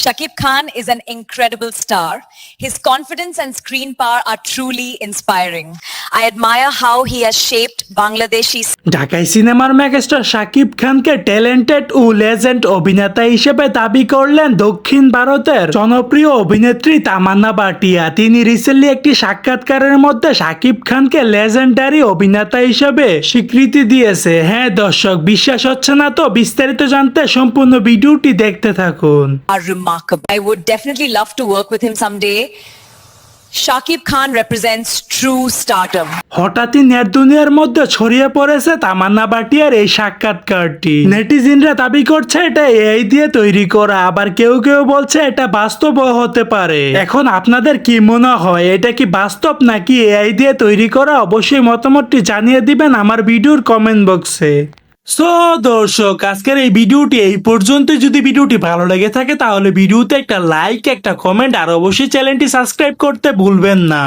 Shakib Khan is an incredible star. His confidence and screen power are truly inspiring. I admire how he has shaped Bangladeshi ঢাকাই সিনেমার megastar Shakib খানকে talented ও legend অভিনেতা হিসেবে দাবি করলেন দক্ষিণ ভারতের জনপ্রিয় অভিনেত্রী তামান্না ভাটিয়া। তিনি রিসেন্টলি একটি সাক্ষাৎকারের মধ্যে শাকিব খানকে লেজেন্ডারি অভিনেতা হিসেবে স্বীকৃতি দিয়েছে। হ্যাঁ দর্শক, বিশ্বাস হচ্ছে না তো? বিস্তারিত জানতে সম্পূর্ণ ভিডিওটি দেখতে থাকুন। are remarkable. I would definitely love to work with him someday. Shakib Khan represents true stardom. হঠাৎই নেট দুনিয়ার মধ্যে ছড়িয়ে পড়েছে তামান্না ভাটিয়ার এই সাক্ষাৎকারটি। নেটিজেনরা দাবি করছে এটা এআই দিয়ে তৈরি করা, আবার কেউ কেউ বলছে এটা বাস্তব হতে পারে। এখন আপনাদের কি মনে হয়, এটা কি বাস্তব নাকি এআই দিয়ে তৈরি করা? অবশ্যই মতামতটি জানিয়ে দিবেন আমার ভিডিওর কমেন্ট বক্সে। সো দর্শক, আজকের এই ভিডিওটি এই পর্যন্ত। যদি ভিডিওটি ভালো লেগে থাকে তাহলে ভিডিওতে একটা লাইক, একটা কমেন্ট আর অবশ্যই চ্যানেলটি সাবস্ক্রাইব করতে ভুলবেন না।